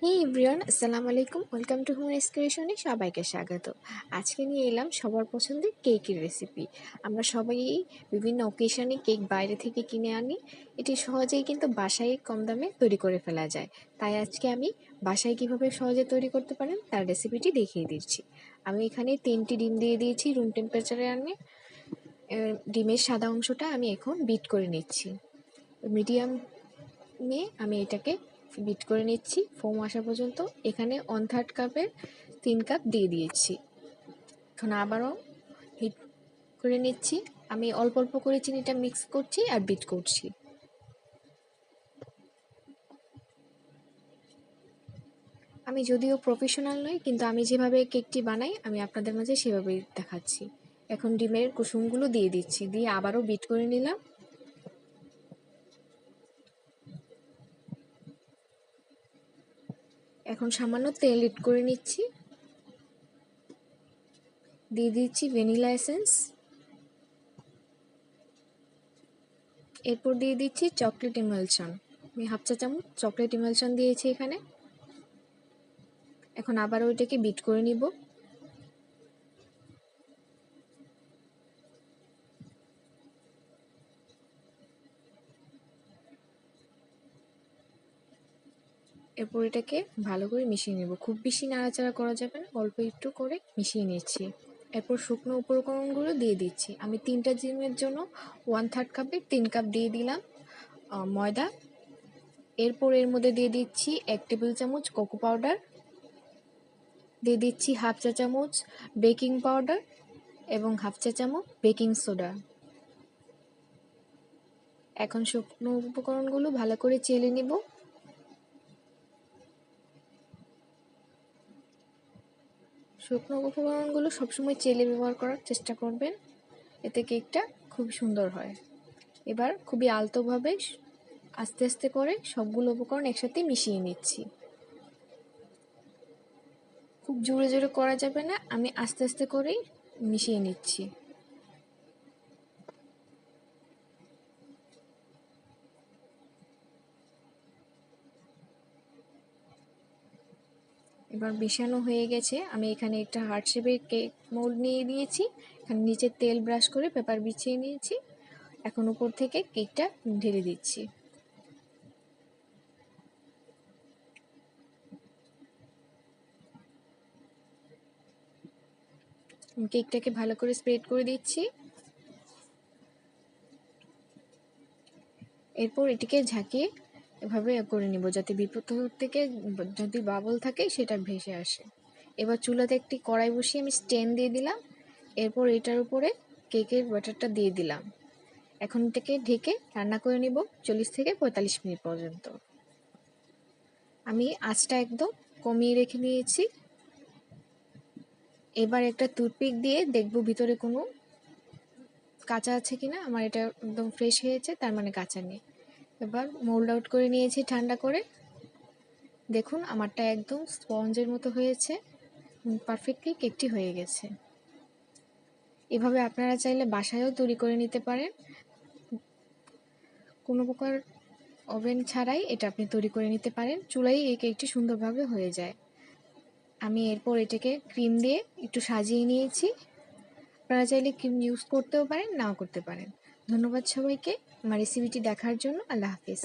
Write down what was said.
হেই everyone, আসসালামু আলাইকুম। Welcome to হুমায়ুস ক্রিয়েশনে সবাইকে স্বাগত। আজকে নিয়ে এলাম সবার পছন্দের কেকের রেসিপি। আমরা সবাই বিভিন্ন অকেশনে কেক বাইরে থেকে কিনে আনি। এটি সহজেই কিন্তু বাসায় কম দামে তৈরি করে ফেলা যায়। তাই আজকে আমি বাসায় কিভাবে সহজে তৈরি করতে পারেন তার রেসিপিটি দেখিয়ে দিচ্ছি। আমি এখানে 3টি ডিম দিয়ে দিয়েছি রুম টেম্পারেচারে আনে। ডিমের সাদা অংশটা আমি এখন বিট করে নিচ্ছি। মিডিয়ামে আমি এটাকে বিট করে নিচ্ছি ফোম আসা পর্যন্ত। এখানে 1/3 কাপের 3 কাপ দিয়ে দিয়েছি। এখন আবারও হিট করে নিচ্ছি। আমি অল্প অল্প করে চিনিটা মিক্স করছি আর বিট করছি। আমি যদিও প্রফেশনাল নই, কিন্তু আমি যেভাবে কেকটি বানাই আমি আপনাদের মাঝে সেভাবেই দেখাচ্ছি। এখন ডিমের কুসুমগুলো দিয়ে দিচ্ছি, দিয়ে আবারও বিট করে নিলাম। এখন সামান্য তেল এড করে নিচ্ছি, দিয়ে দিচ্ছি ভ্যানিলা এসেন্স, এরপর দিয়ে দিচ্ছি চকলেট ইমালশন। আমি 1/2 চা চামচ চকলেট ইমালশন দিয়েছি এখানে। এখন আবার ওইটাকে বিট করে নিব। এরপর এটাকে ভালো করে মিশিয়ে নেব। খুব বেশি নাড়াচাড়া করা যাবে না, অল্প একটু করে মিশিয়ে নিচ্ছি। এরপর শুকনো উপকরণগুলো দিয়ে দিচ্ছি। আমি 3টা ডিমের জন্য 1/3 কাপের 3 কাপ দিয়ে দিলাম ময়দা। এরপর এর মধ্যে দিয়ে দিচ্ছি 1 টেবিল চামচ কোকো পাউডার, দিয়ে দিচ্ছি 1/2 চা চামচ বেকিং পাউডার এবং 1/2 চা চামচ বেকিং সোডা। এখন শুকনো উপকরণগুলো ভালো করে চেলে নিব। শুকনো উপকরণগুলো সবসময় চেলে ব্যবহার করার চেষ্টা করবেন, এতে কেকটা খুব সুন্দর হয়। এবার খুবই আলতোভাবে আস্তে আস্তে করে সবগুলো উপকরণ একসাথে মিশিয়ে নিচ্ছি। খুব জোরে জোরে করা যাবে না, আমি আস্তে আস্তে করেই মিশিয়ে নিচ্ছি। এবার মিশানো হয়ে গেছে। আমি এখানে একটা হার্ট শেপের কেক মোল্ড নিয়ে নিয়েছি। এখানে নিচে তেল ব্রাশ করে পেপার বিছিয়ে নিয়েছি। এখন উপর থেকে কেকটা ঢেলে দিচ্ছি। কেকটাকে ভালো করে স্প্রেড করে দিচ্ছি। এরপর এটিকে ঝাঁকিয়ে এভাবে করে নিব, যাতে ভিতর থেকে যদি বাবল থাকে সেটা ভেসে আসে। এবার চুলাতে একটি কড়াই বসিয়ে আমি স্ট্যান্ড দিয়ে দিলাম। এরপর এটার উপরে কেকের ব্যাটারটা দিয়ে দিলাম। এখন এটাকে ঢেকে রান্না করে নিব 40 থেকে 45 মিনিট পর্যন্ত। আমি আঁচটা একদম কমিয়ে রেখে নিয়েছি। এবার একটা টুথপিক দিয়ে দেখব ভিতরে কোনো কাঁচা আছে কিনা। আমার এটা একদম ফ্রেশ হয়েছে, তার মানে কাঁচা নেই। এবার মোল্ড আউট করে নিয়েছি ঠান্ডা করে। দেখুন আমারটা একদম স্পঞ্জের মতো হয়েছে, পারফেক্টলি কেকটি হয়ে গেছে। এভাবে আপনারা চাইলে বাসায়ও তৈরি করে নিতে পারেন। কোনো প্রকার ওভেন ছাড়াই এটা আপনি তৈরি করে নিতে পারেন। চুলায় এই কেকটি সুন্দরভাবে হয়ে যায়। আমি এরপর এটাকে ক্রিম দিয়ে একটু সাজিয়ে নিয়েছি। আপনারা চাইলে ক্রিম ইউজ করতেও পারেন, নাও করতে পারেন। ধন্যবাদ সবাইকে আমার রেসিপিটি দেখার জন্য। আল্লাহ হাফিজ।